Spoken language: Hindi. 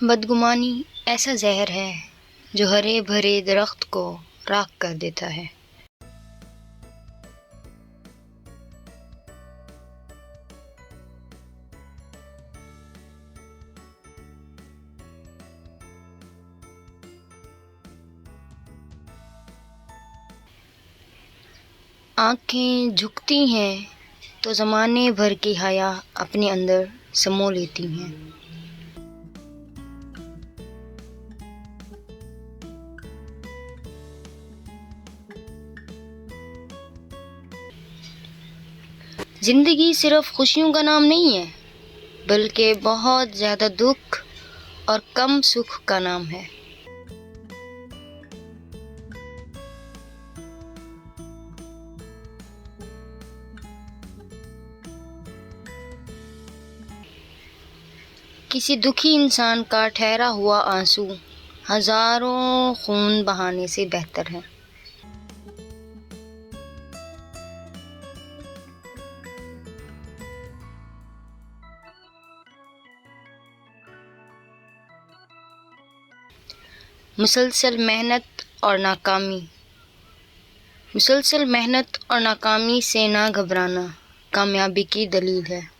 बदगुमानी ऐसा जहर है जो हरे भरे दरख्त को राख कर देता है। आँखें झुकती हैं तो ज़माने भर की हया अपने अंदर समो लेती हैं। ज़िंदगी सिर्फ खुशियों का नाम नहीं है, बल्कि बहुत ज़्यादा दुख और कम सुख का नाम है। किसी दुखी इंसान का ठहरा हुआ आंसू हजारों खून बहाने से बेहतर है। मुसलसल मेहनत और नाकामी से ना घबराना कामयाबी की दलील है।